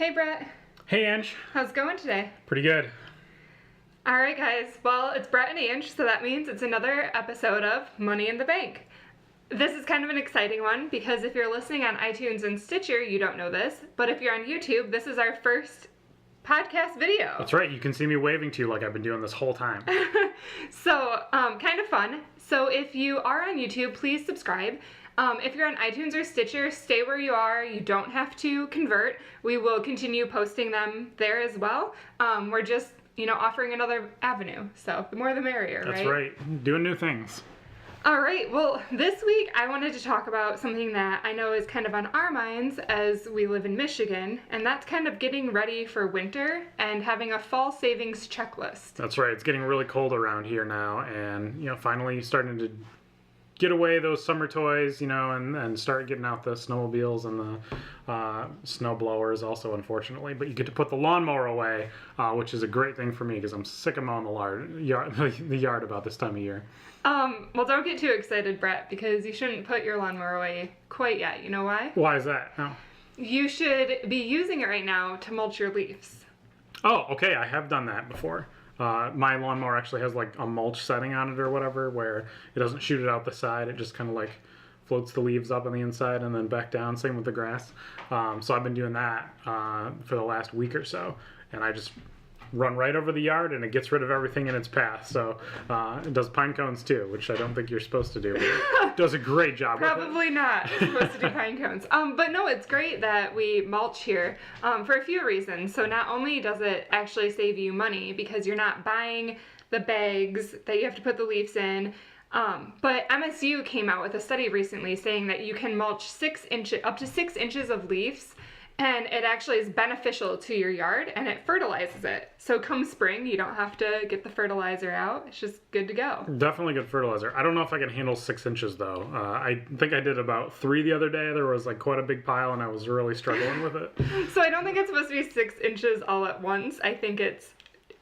Hey Brett, Hey Ange. how's it going today? Pretty good. Alright guys, well it's Brett and Ange, so that means it's another episode of Money in the Bank. This is kind of an exciting one because if you're listening on iTunes and Stitcher, you don't know this, but if you're on YouTube, this is our first podcast video. That's right, you can see me waving to you like I've been doing this whole time. So, kind of fun. So if you are on YouTube, please subscribe. If you're on iTunes or Stitcher, stay where you are. You don't have to convert. We will continue posting them there as well. We're just, offering another avenue. So the more the merrier, right? That's right, doing new things. All right, well, this week I wanted to talk about something that I know is kind of on our minds as we live in Michigan, and that's kind of getting ready for winter and having a fall savings checklist. That's right, it's getting really cold around here now, and, finally starting to get away those summer toys, and start getting out the snowmobiles and the snow blowers also, unfortunately. But you get to put the lawnmower away, which is a great thing for me because I'm sick of mowing the yard about this time of year. Well, don't get too excited, Brett, because you shouldn't put your lawnmower away quite yet. You know why? Why is that? Oh. You should be using it right now to mulch your leaves. Oh, okay, I have done that before. My lawnmower actually has like a mulch setting on it or whatever where it doesn't shoot it out the side. It just kind of like floats the leaves up on the inside and then back down. Same with the grass. So I've been doing that for the last week or so. And I just run right over the yard and it gets rid of everything in its path. So it does pine cones too, which I don't think you're supposed to do. But it does a great job with it. Probably not supposed to do pine cones. But no, it's great that we mulch here for a few reasons. So not only does it actually save you money because you're not buying the bags that you have to put the leaves in, but MSU came out with a study recently saying that you can mulch up to 6 inches of leaves, and it actually is beneficial to your yard and it fertilizes it. So come spring, you don't have to get the fertilizer out. It's just good to go. Definitely good fertilizer. I don't know if I can handle 6 inches though. I think I did about 3 the other day. There was like quite a big pile and I was really struggling with it. So I don't think it's supposed to be 6 inches all at once. I think it's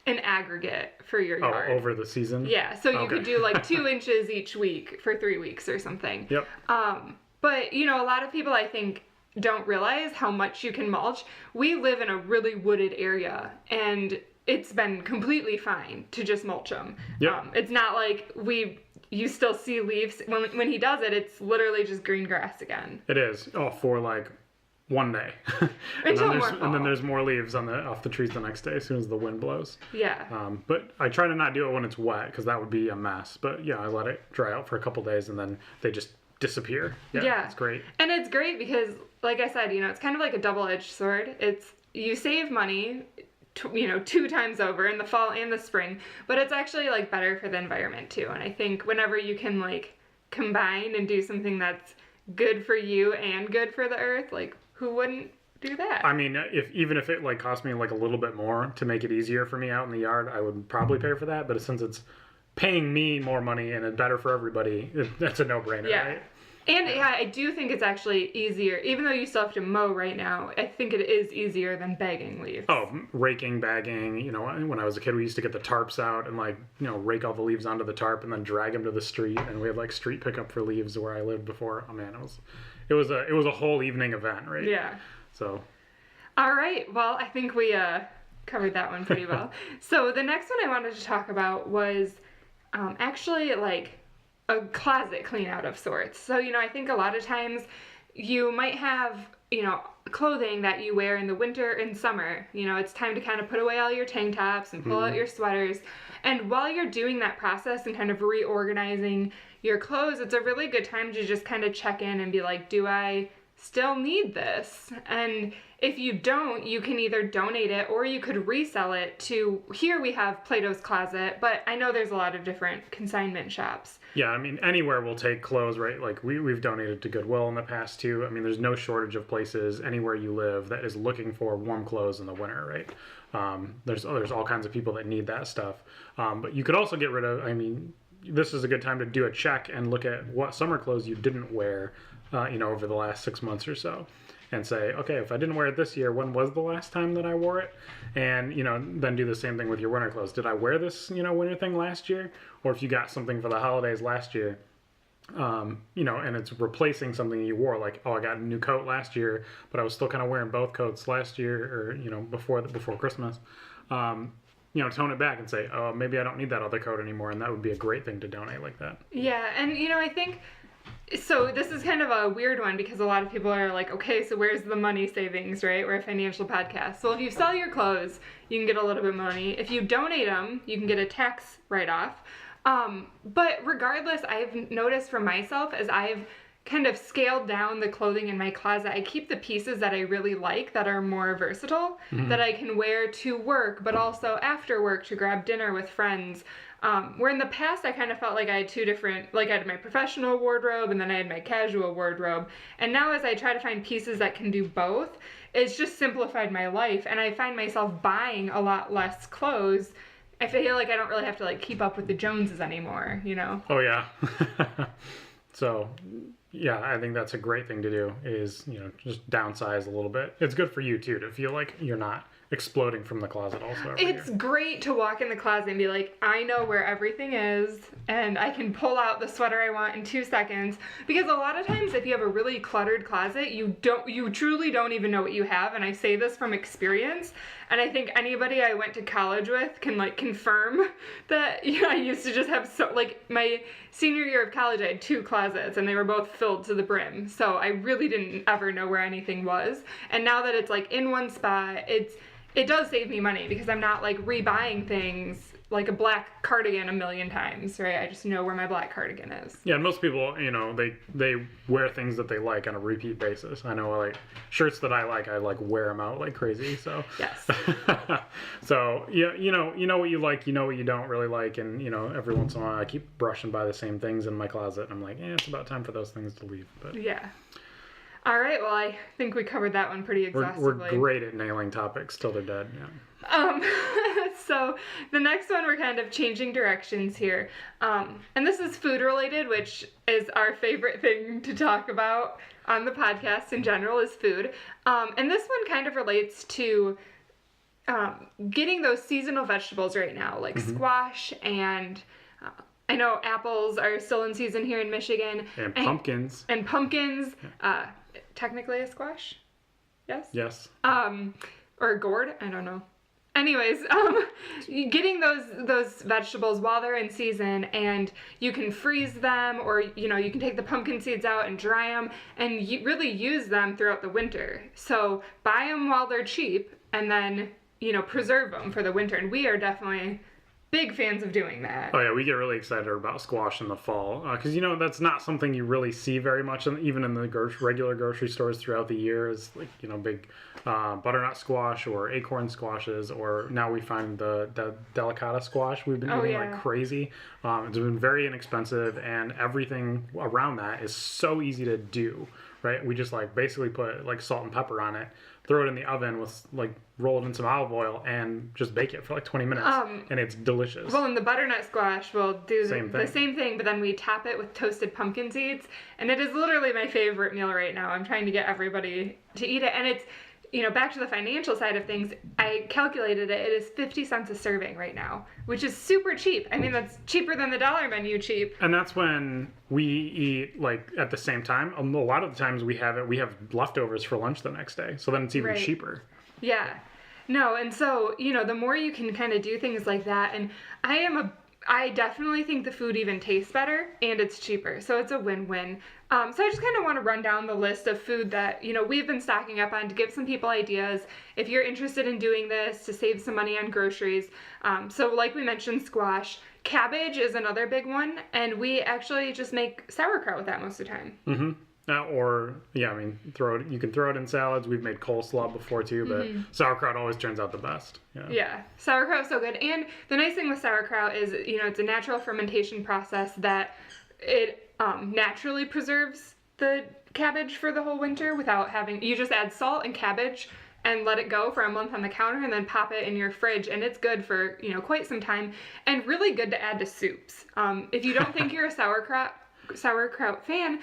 an aggregate for your yard. Oh, over the season? Yeah, so you could do like 2 inches each week for 3 weeks or something. Yep. But, a lot of people I think don't realize how much you can mulch. We live in a really wooded area and it's been completely fine to just mulch them. Yep. It's not like you still see leaves. When he does it, it's literally just green grass again. It is. Oh, for like one day. and then there's more leaves off the trees the next day as soon as the wind blows. Yeah. But I try to not do it when it's wet because that would be a mess. But yeah, I let it dry out for a couple days and then they just disappear. Yeah. It's great. And it's great because, like I said, it's kind of like a double-edged sword. You save money, 2 times over in the fall and the spring, but it's actually like better for the environment too. And I think whenever you can like combine and do something that's good for you and good for the earth, like who wouldn't do that? I mean, even if it like cost me like a little bit more to make it easier for me out in the yard, I would probably pay for that. But since it's paying me more money and it's better for everybody, that's a no-brainer, right? And yeah, I do think it's actually easier, even though you still have to mow right now, I think it is easier than bagging leaves. Oh, raking, bagging, when I was a kid, we used to get the tarps out and rake all the leaves onto the tarp and then drag them to the street. And we had like street pickup for leaves where I lived before. Oh man, it was a whole evening event, right? Yeah. So. All right. Well, I think we covered that one pretty well. So the next one I wanted to talk about was actually like a closet clean out of sorts. So, I think a lot of times you might have, clothing that you wear in the winter and summer. It's time to kind of put away all your tank tops and pull out your sweaters. And while you're doing that process and kind of reorganizing your clothes, it's a really good time to just kind of check in and be like, do I still need this? And if you don't, you can either donate it or you could resell it to, here we have Plato's Closet, but I know there's a lot of different consignment shops. Yeah, I mean, anywhere will take clothes, right? Like we've donated to Goodwill in the past too. I mean, there's no shortage of places anywhere you live that is looking for warm clothes in the winter, right? There's all kinds of people that need that stuff. But you could also get rid of, this is a good time to do a check and look at what summer clothes you didn't wear, over the last 6 months or so. And say, okay, if I didn't wear it this year, when was the last time that I wore it? And, then do the same thing with your winter clothes. Did I wear this, winter thing last year? Or if you got something for the holidays last year, and it's replacing something you wore. Like, oh, I got a new coat last year, but I was still kind of wearing both coats last year, or before Christmas. Tone it back and say, oh, maybe I don't need that other coat anymore, and that would be a great thing to donate like that. Yeah, and I think so. This is kind of a weird one because a lot of people are like, okay, so where's the money savings, right? We're a financial podcast. So if you sell your clothes, you can get a little bit of money. If you donate them, you can get a tax write-off. But regardless, I've noticed for myself as I've kind of scaled down the clothing in my closet, I keep the pieces that I really like that are more versatile, that I can wear to work, but also after work to grab dinner with friends. Where in the past I kind of felt like I had two different, like I had my professional wardrobe and then I had my casual wardrobe. And now as I try to find pieces that can do both, it's just simplified my life. And I find myself buying a lot less clothes. I feel like I don't really have to like keep up with the Joneses anymore, Oh yeah. So, yeah, I think that's a great thing to do is, just downsize a little bit. It's good for you too to feel like you're not exploding from the closet also. It's great to walk in the closet and be like, I know where everything is and I can pull out the sweater I want in 2 seconds. Because a lot of times if you have a really cluttered closet, you truly don't even know what you have. And I say this from experience. And I think anybody I went to college with can like confirm that, I used to just have my senior year of college, I had 2 closets and they were both filled to the brim. So I really didn't ever know where anything was. And now that it's like in one spot, it does save me money because I'm not like rebuying things like a black cardigan a million times, right? I just know where my black cardigan is. Yeah, and most people, they wear things that they like on a repeat basis. I know, like, shirts that I like wear them out like crazy, so. Yes. So, yeah, you know what you like, you know what you don't really like, and, every once in a while I keep brushing by the same things in my closet, and I'm like, it's about time for those things to leave, but. Yeah. All right, well, I think we covered that one pretty exhaustively. We're great at nailing topics till they're dead, yeah. So the next one, we're kind of changing directions here. And this is food related, which is our favorite thing to talk about on the podcast in general is food. And this one kind of relates to getting those seasonal vegetables right now, like squash and I know apples are still in season here in Michigan. And pumpkins. And pumpkins. Technically a squash? Yes? Yes. Or a gourd? I don't know. Anyways, getting those vegetables while they're in season, and you can freeze them, or you can take the pumpkin seeds out and dry them, and really use them throughout the winter. So buy them while they're cheap, and then preserve them for the winter. And we are definitely big fans of doing that. Oh yeah, we get really excited about squash in the fall because that's not something you really see very much, even in the regular grocery stores throughout the year. Is like big butternut squash or acorn squashes, or now we find the delicata squash. We've been eating like crazy. It's been very inexpensive, and everything around that is so easy to do. Right, we just basically put salt and pepper on it, throw it in the oven with roll it in some olive oil, and just bake it for 20 minutes, and it's delicious. Well, in the butternut squash, we'll do the same thing, but then we top it with toasted pumpkin seeds, and it is literally my favorite meal right now. I'm trying to get everybody to eat it, and it's back to the financial side of things, I calculated it. It is 50 cents a serving right now, which is super cheap. I mean, that's cheaper than the dollar menu cheap. And that's when we eat at the same time. A lot of the times we have leftovers for lunch the next day. So then it's even cheaper. Yeah. No, and so, the more you can kind of do things like that, and I definitely think the food even tastes better and it's cheaper. So it's a win-win. So I just kind of want to run down the list of food that, we've been stocking up on to give some people ideas if you're interested in doing this to save some money on groceries. So like we mentioned, squash. Cabbage is another big one, and we actually just make sauerkraut with that most of the time. Mm-hmm. You can throw it in salads. We've made coleslaw before too, but sauerkraut always turns out the best. Yeah, sauerkraut's so good. And the nice thing with sauerkraut is, it's a natural fermentation process that it naturally preserves the cabbage for the whole winter without you just add salt and cabbage and let it go for a month on the counter and then pop it in your fridge, and it's good for, quite some time, and really good to add to soups. If you don't think you're a sauerkraut fan,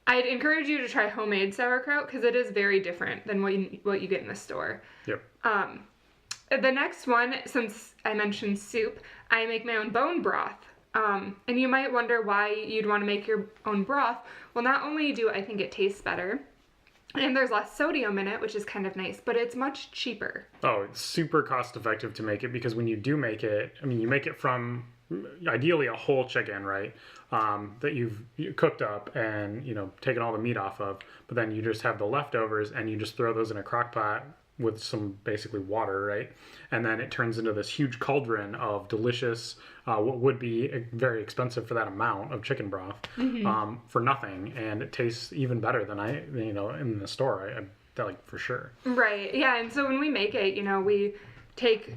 I'd encourage you to try homemade sauerkraut because it is very different than what you get in the store. Yep. The next one, since I mentioned soup, I make my own bone broth. And you might wonder why you'd want to make your own broth. Well, not only do I think it tastes better, and there's less sodium in it, which is kind of nice, but it's much cheaper. Oh, it's super cost effective to make it because when you do make it, I mean, you make it from ideally a whole chicken, right? That you've cooked up and, taken all the meat off of, but then you just have the leftovers and you just throw those in a crock pot with some basically water, right? And then it turns into this huge cauldron of delicious, what would be very expensive for that amount of chicken broth, for nothing. And it tastes even better than in the store, I like for sure. Right. Yeah. And so when we make it, we take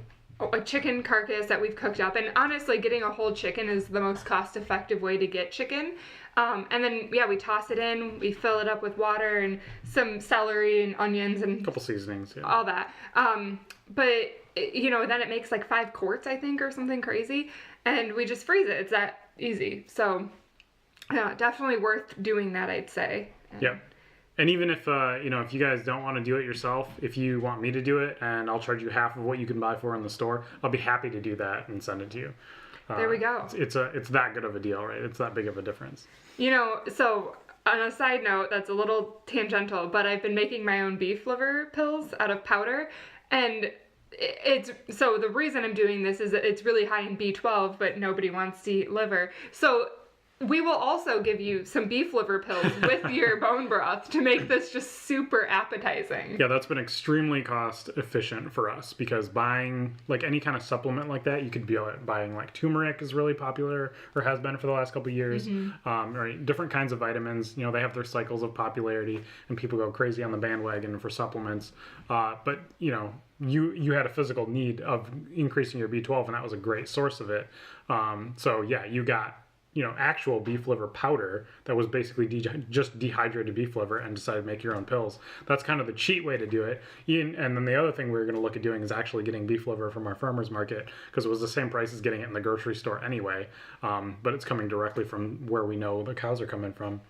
a chicken carcass that we've cooked up, and honestly, getting a whole chicken is the most cost-effective way to get chicken. And then, we toss it in, we fill it up with water and some celery and onions and a couple seasonings, all that. But, then it makes like 5 quarts, I think, or something crazy. And we just freeze it. It's that easy. So, yeah, definitely worth doing that, I'd say. Yeah. And even if, if you guys don't want to do it yourself, if you want me to do it and I'll charge you half of what you can buy for in the store, I'll be happy to do that and send it to you. There we go. It's that good of a deal, right? It's that big of a difference. So on a side note, that's a little tangential, but I've been making my own beef liver pills out of powder, and so the reason I'm doing this is that it's really high in B12, but nobody wants to eat liver. So we will also give you some beef liver pills with your bone broth to make this just super appetizing. Yeah, that's been extremely cost efficient for us because buying like any kind of supplement like that, you could be buying like turmeric is really popular or has been for the last couple of years. Right, different kinds of vitamins. They have their cycles of popularity and people go crazy on the bandwagon for supplements. But you had a physical need of increasing your B12 and that was a great source of it. So yeah, you got actual beef liver powder that was basically just dehydrated beef liver and decided to make your own pills. That's kind of the cheat way to do it. And then the other thing we're going to look at doing is actually getting beef liver from our farmer's market because it was the same price as getting it in the grocery store anyway. But it's coming directly from where we know the cows are coming from.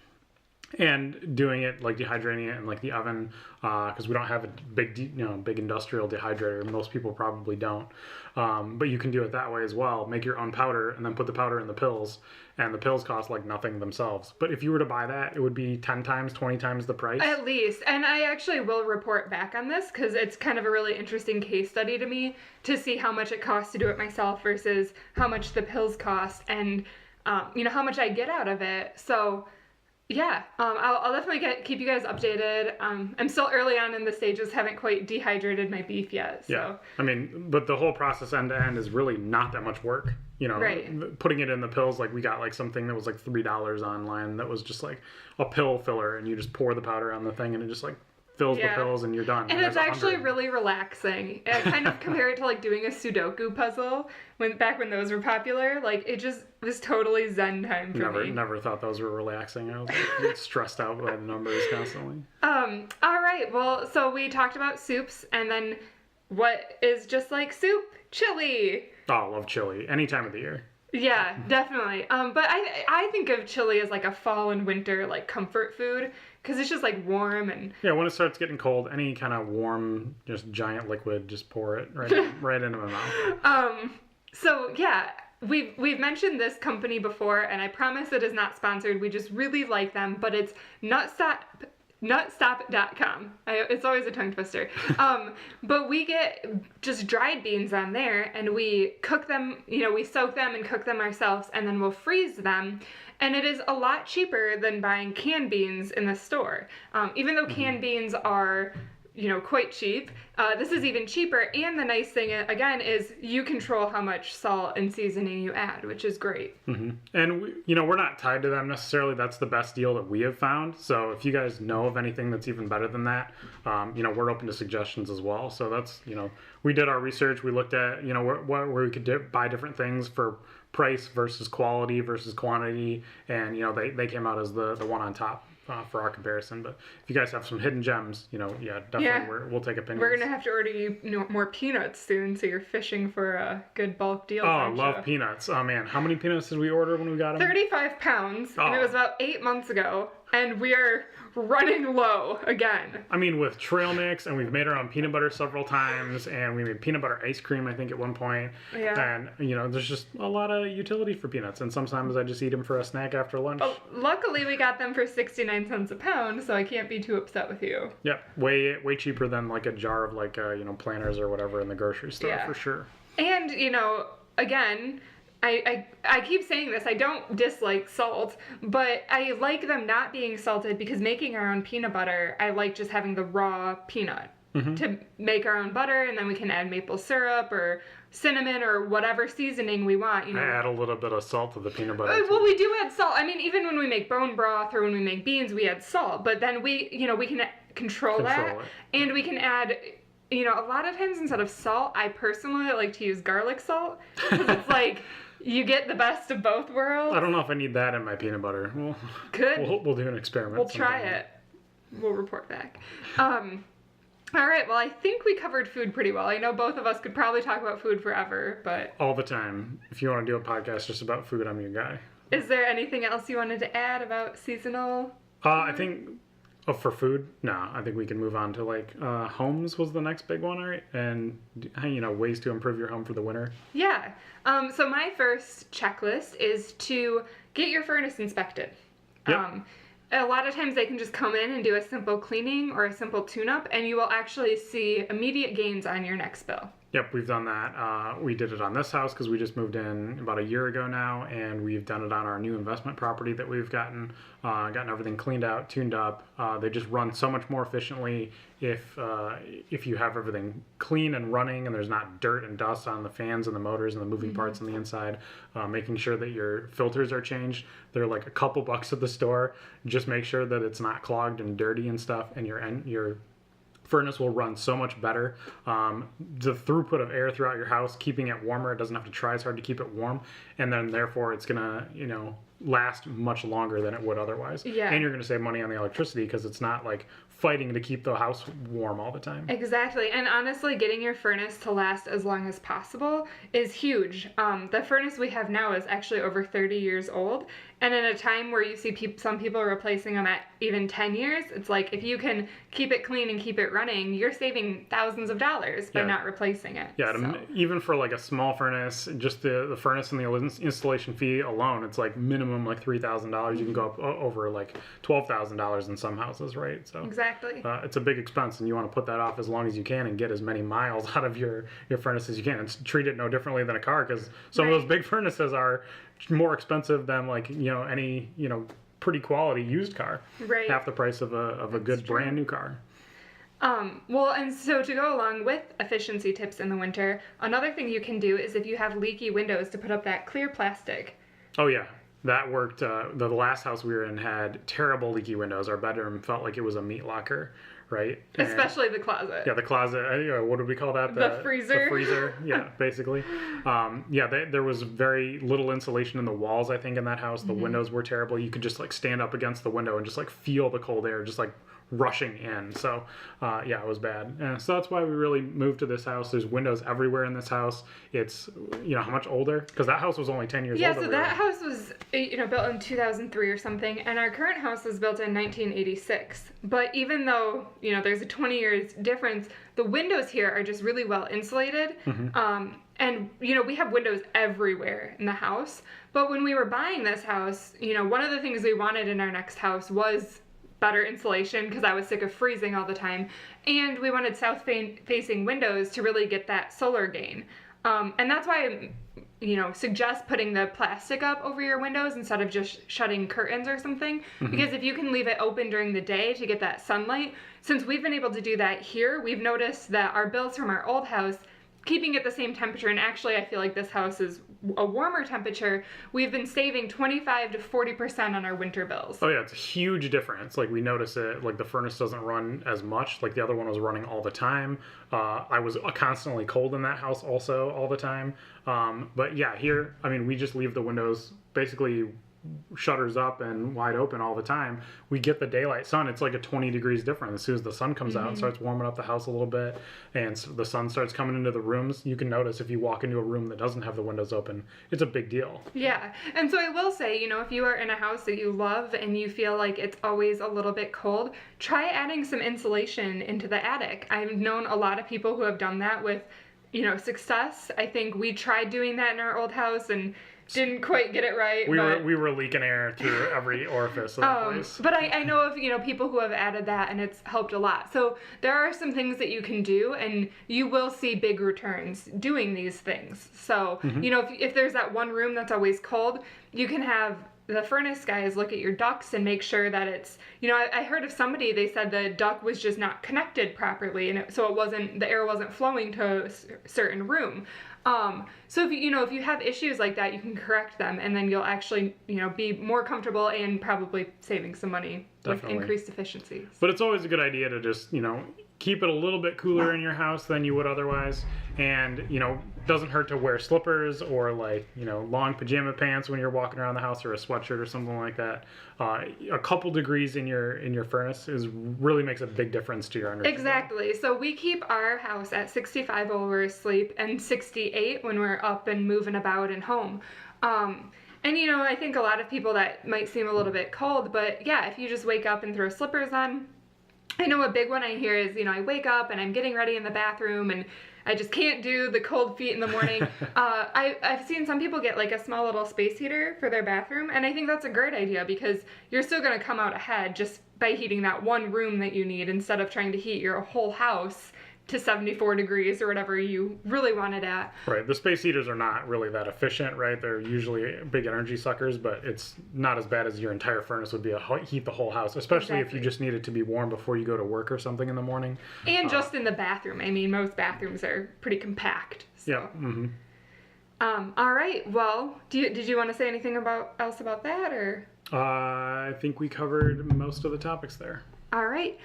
And doing it like dehydrating it in like the oven because we don't have a big industrial dehydrator. Most people probably don't, but you can do it that way as well. Make your own powder and then put the powder in the pills, and the pills cost like nothing themselves. But if you were to buy that, it would be 10 times, 20 times the price at least. And I actually will report back on this because it's kind of a really interesting case study to me to see how much it costs to do it myself versus how much the pills cost and how much I get out of it. So. Yeah, I'll definitely keep you guys updated. I'm still early on in the stages, haven't quite dehydrated my beef yet. So. Yeah, I mean, but the whole process end to end is really not that much work. Right. Putting it in the pills, like we got like something that was like $3 online that was just like a pill filler, and you just pour the powder on the thing, and it just like fills the pills, and you're done. And it's actually really relaxing. I kind of compare it to like doing a Sudoku puzzle back when those were popular. Like it just was totally zen time for me. Never thought those were relaxing. I was like, stressed out by the numbers constantly. All right. Well, so we talked about soups, and then what is just like soup? Chili. Oh, I love chili any time of the year. Yeah, definitely. But I think of chili as like a fall and winter like comfort food because it's just like warm and. Yeah, when it starts getting cold, any kind of warm, just giant liquid, just pour it right into my mouth. So yeah, we've mentioned this company before, and I promise it is not sponsored. We just really like them, but it's Nutstop.com. It's always a tongue twister. But we get just dried beans on there and we cook them, we soak them and cook them ourselves and then we'll freeze them. And it is a lot cheaper than buying canned beans in the store. Even though canned beans are, quite cheap, this is even cheaper. And the nice thing, again, is you control how much salt and seasoning you add, which is great. Mm-hmm. And, we're not tied to them necessarily. That's the best deal that we have found. So if you guys know of anything that's even better than that, we're open to suggestions as well. So that's, we did our research. We looked at, where we could buy different things for price versus quality versus quantity. And, they came out as the one on top. For our comparison, but if you guys have some hidden gems, definitely we'll take opinions. We're gonna have to order you more peanuts soon, so you're fishing for a good bulk deal. Oh, I love peanuts. Oh man, how many peanuts did we order when we got them? 35 pounds, and it was about 8 months ago. and we are running low again. I mean, with trail mix, and we've made our own peanut butter several times, and we made peanut butter ice cream, I think, at one point. Yeah. And, there's just a lot of utility for peanuts, and sometimes I just eat them for a snack after lunch. Oh, luckily, we got them for 69 cents a pound, so I can't be too upset with you. Yep, way cheaper than, like, a jar of, like, Planters or whatever in the grocery store, for sure. And, again... I keep saying this, I don't dislike salt, but I like them not being salted because making our own peanut butter, I like just having the raw peanut to make our own butter, and then we can add maple syrup or cinnamon or whatever seasoning we want. I add a little bit of salt to the peanut butter. Well, we do add salt. I mean, even when we make bone broth or when we make beans, we add salt, but then we can control that, and we can add... a lot of times instead of salt, I personally like to use garlic salt because it's like... You get the best of both worlds. I don't know if I need that in my peanut butter. We'll do an experiment. We'll try it. We'll report back. All right. Well, I think we covered food pretty well. I know both of us could probably talk about food forever, but... All the time. If you want to do a podcast just about food, I'm your guy. Is there anything else you wanted to add about seasonal? I think... Oh, for food? No, I think we can move on to, like, homes was the next big one, right? And, ways to improve your home for the winter. Yeah. So my first checklist is to get your furnace inspected. Yep. A lot of times they can just come in and do a simple cleaning or a simple tune-up, and you will actually see immediate gains on your next bill. Yep, we've done that. We did it on this house because we just moved in about a year ago now, and we've done it on our new investment property that we've gotten everything cleaned out, tuned up. They just run so much more efficiently if you have everything clean and running, and there's not dirt and dust on the fans and the motors and the moving parts on the inside. Making sure that your filters are changed. They're like a couple bucks at the store. Just make sure that it's not clogged and dirty and stuff, and your furnace will run so much better. The throughput of air throughout your house, keeping it warmer, it doesn't have to try as hard to keep it warm, and then therefore it's gonna last much longer than it would otherwise. Yeah. And you're gonna save money on the electricity because it's not like fighting to keep the house warm all the time. Exactly. And honestly, getting your furnace to last as long as possible is huge. The furnace we have now is actually over 30 years old. And in a time where you see some people replacing them at even 10 years, it's like if you can keep it clean and keep it running, you're saving thousands of dollars by not replacing it. Yeah, even for like a small furnace, just the furnace and the installation fee alone, it's like minimum like $3,000. You can go up over like $12,000 in some houses, right? So exactly. It's a big expense, and you want to put that off as long as you can and get as many miles out of your furnace as you can, and treat it no differently than a car, because some of those big furnaces are more expensive than like any pretty quality used car. Right. Half the price of a good brand new car. Well, and so to go along with efficiency tips in the winter, another thing you can do is if you have leaky windows, to put up that clear plastic. Oh yeah, that worked. The last house we were in had terrible leaky windows. Our bedroom felt like it was a meat locker. Right? Especially the closet. Yeah, the closet. What did we call that? The freezer. The freezer, yeah, basically. There was very little insulation in the walls, I think, in that house. The windows were terrible. You could just like stand up against the window and just like feel the cold air just like rushing in. So, it was bad. So that's why we really moved to this house. There's windows everywhere in this house. It's, how much older? Because that house was only 10 years old. Yeah, so that house was, built in 2003 or something, and our current house was built in 1986. But even though, there's a 20 years difference, the windows here are just really well insulated. And, we have windows everywhere in the house. But when we were buying this house, one of the things we wanted in our next house was better insulation, because I was sick of freezing all the time. And we wanted south-facing windows to really get that solar gain. And that's why I, suggest putting the plastic up over your windows instead of just shutting curtains or something. Because if you can leave it open during the day to get that sunlight, since we've been able to do that here, we've noticed that our bills from our old house, keeping it the same temperature, and actually I feel like this house is a warmer temperature, we've been saving 25 to 40% on our winter bills. Oh yeah, it's a huge difference. Like we notice it, like the furnace doesn't run as much, like the other one was running all the time. I was constantly cold in that house also all the time. But yeah, here, we just leave the windows basically shutters up and wide open all the time, we get the daylight sun. It's like a 20 degrees different. As soon as the sun comes out and starts warming up the house a little bit, and so the sun starts coming into the rooms, you can notice if you walk into a room that doesn't have the windows open, it's a big deal. Yeah. And so I will say, if you are in a house that you love and you feel like it's always a little bit cold, try adding some insulation into the attic. I've known a lot of people who have done that with success. I think we tried doing that in our old house and didn't quite get it right. We were leaking air through every orifice of the place. But I know of people who have added that, and it's helped a lot. So there are some things that you can do, and you will see big returns doing these things. So if there's that one room that's always cold, you can have the furnace guys look at your ducts and make sure that it's, I heard of somebody, they said the duct was just not connected properly, and so the air wasn't flowing to a certain room. So if you have issues like that, you can correct them, and then you'll actually, be more comfortable and probably saving some money with increased efficiency. But it's always a good idea to just, keep it a little bit cooler in your house than you would otherwise. And, doesn't hurt to wear slippers or long pajama pants when you're walking around the house, or a sweatshirt or something like that. A couple degrees in your furnace really makes a big difference to your energy. Exactly. So we keep our house at 65 while we're asleep and 68 when we're up and moving about and home. And I think a lot of people, that might seem a little bit cold, but yeah, if you just wake up and throw slippers on. I know a big one I hear is, I wake up and I'm getting ready in the bathroom and I just can't do the cold feet in the morning. I've seen some people get like a small little space heater for their bathroom, and I think that's a great idea because you're still going to come out ahead just by heating that one room that you need instead of trying to heat your whole house to 74 degrees or whatever you really want it at. Right. The space heaters are not really that efficient, right? They're usually big energy suckers, but it's not as bad as your entire furnace would be to heat the whole house, especially if you just need it to be warm before you go to work or something in the morning. And just in the bathroom. I mean, most bathrooms are pretty compact. So. Yeah. Mm-hmm. All right. Well, did you want to say anything else about that, or? I think we covered most of the topics there. All right.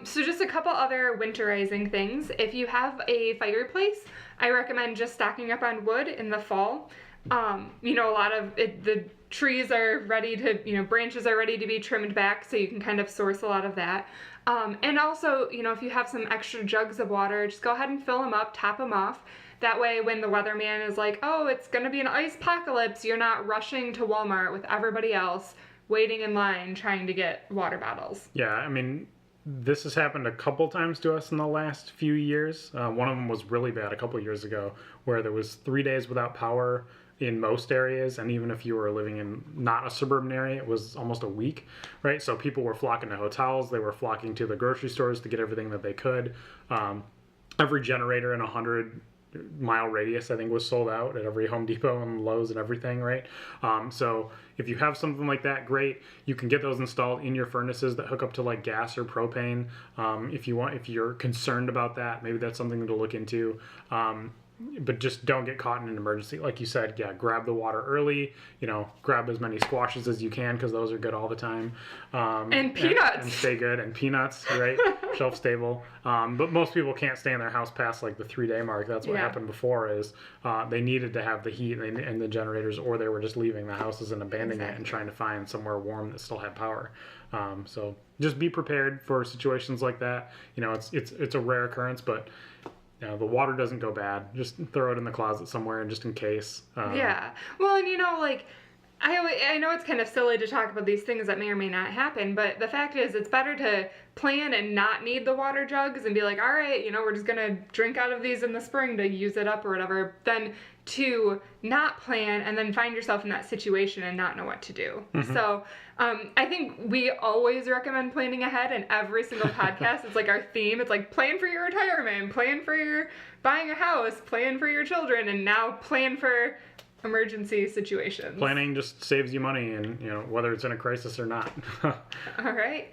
So just a couple other winterizing things. If you have a fireplace, I recommend just stocking up on wood in the fall. A lot of the trees are ready to, branches are ready to be trimmed back, so you can kind of source a lot of that. And also, if you have some extra jugs of water, just go ahead and fill them up, top them off. That way, when the weatherman is like, oh, it's going to be an ice apocalypse, you're not rushing to Walmart with everybody else, waiting in line trying to get water bottles. Yeah, I mean, this has happened a couple times to us in the last few years. One of them was really bad a couple years ago, where there was 3 days without power in most areas, and even if you were living in not a suburban area, it was almost a week, right? So people were flocking to hotels, they were flocking to the grocery stores to get everything that they could. Every generator in a 100-mile radius, I think, was sold out at every Home Depot and Lowe's and everything, right? So if you have something like that, great. You can get those installed in your furnaces that hook up to like gas or propane. If you're concerned about that, maybe that's something to look into. But just don't get caught in an emergency. Like you said, yeah, grab the water early, grab as many squashes as you can, because those are good all the time. And peanuts. And stay good. And peanuts, right? Shelf stable. But most people can't stay in their house past like the 3-day mark. That's what happened before, is they needed to have the heat and the generators, or they were just leaving the houses and abandoning it and trying to find somewhere warm that still had power. So just be prepared for situations like that. It's a rare occurrence, but the water doesn't go bad. Just throw it in the closet somewhere, and just in case. Yeah. Well, and I know it's kind of silly to talk about these things that may or may not happen, but the fact is, it's better to plan and not need the water jugs and be like, all right, we're just gonna drink out of these in the spring to use it up or whatever, than to not plan and then find yourself in that situation and not know what to do. Mm-hmm. So I think we always recommend planning ahead in every single podcast. It's like our theme. It's like, plan for your retirement, plan for your buying a house, plan for your children, and now plan for emergency situations. Planning just saves you money, and whether it's in a crisis or not. All right.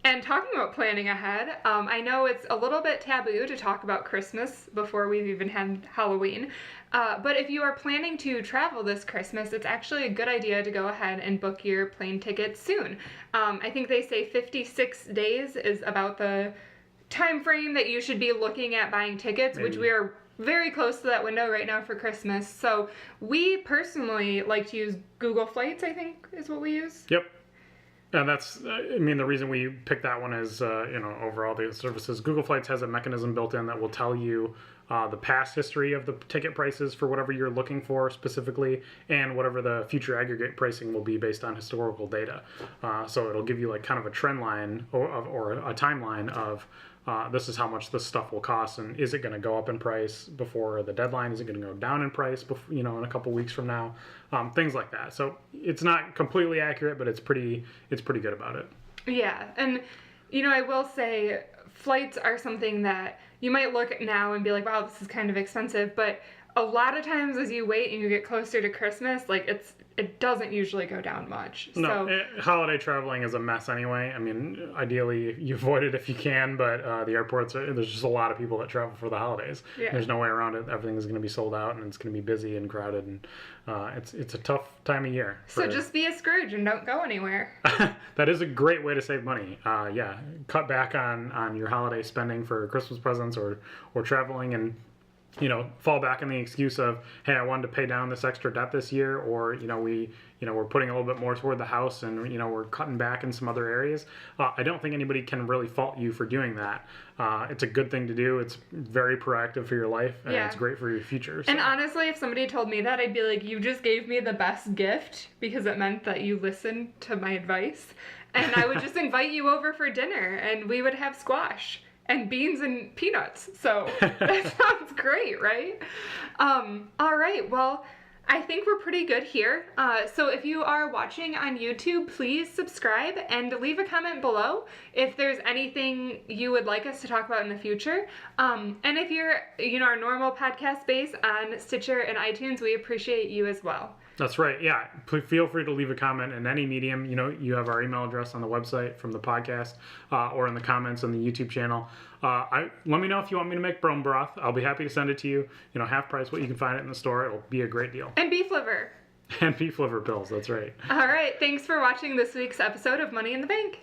And talking about planning ahead, I know it's a little bit taboo to talk about Christmas before we've even had Halloween, but if you are planning to travel this Christmas, it's actually a good idea to go ahead and book your plane tickets soon. I think they say 56 days is about the time frame that you should be looking at buying tickets, which we are very close to that window right now for Christmas. So we personally like to use Google Flights, I think is what we use. Yep. And that's, I mean, the reason we picked that one is, over all the services, Google Flights has a mechanism built in that will tell you the past history of the ticket prices for whatever you're looking for specifically, and whatever the future aggregate pricing will be based on historical data. So it'll give you like kind of a trend line or a timeline of this is how much this stuff will cost, and is it going to go up in price before the deadline? Is it going to go down in price before, in a couple weeks from now? Things like that. So it's not completely accurate, but it's pretty good about it. Yeah, and I will say flights are something that you might look at now and be like, wow, this is kind of expensive, but a lot of times as you wait and you get closer to Christmas, like it doesn't usually go down much. No, holiday traveling is a mess anyway. I mean, ideally you avoid it if you can, but the airports, there's just a lot of people that travel for the holidays. Yeah. There's no way around it. Everything is going to be sold out, and it's going to be busy and crowded, and it's a tough time of year. So just be a Scrooge and don't go anywhere. That is a great way to save money. Cut back on your holiday spending for Christmas presents or traveling, and fall back on the excuse of, hey, I wanted to pay down this extra debt this year, or we're putting a little bit more toward the house, and we're cutting back in some other areas. I don't think anybody can really fault you for doing that. It's a good thing to do. It's very proactive for your life, and it's great for your future. So. And honestly, if somebody told me that, I'd be like, you just gave me the best gift, because it meant that you listened to my advice, and I would just invite you over for dinner, and we would have squash and beans and peanuts. So that sounds great, right? All right, well, I think we're pretty good here. So if you are watching on YouTube, please subscribe and leave a comment below if there's anything you would like us to talk about in the future. And if you're, our normal podcast base on Stitcher and iTunes, we appreciate you as well. That's right. Yeah. Feel free to leave a comment in any medium. You have our email address on the website from the podcast, or in the comments on the YouTube channel. Let me know if you want me to make bone broth. I'll be happy to send it to you. Half price what you can find it in the store. It'll be a great deal. And beef liver. And beef liver pills. That's right. All right. Thanks for watching this week's episode of Money in the Bank.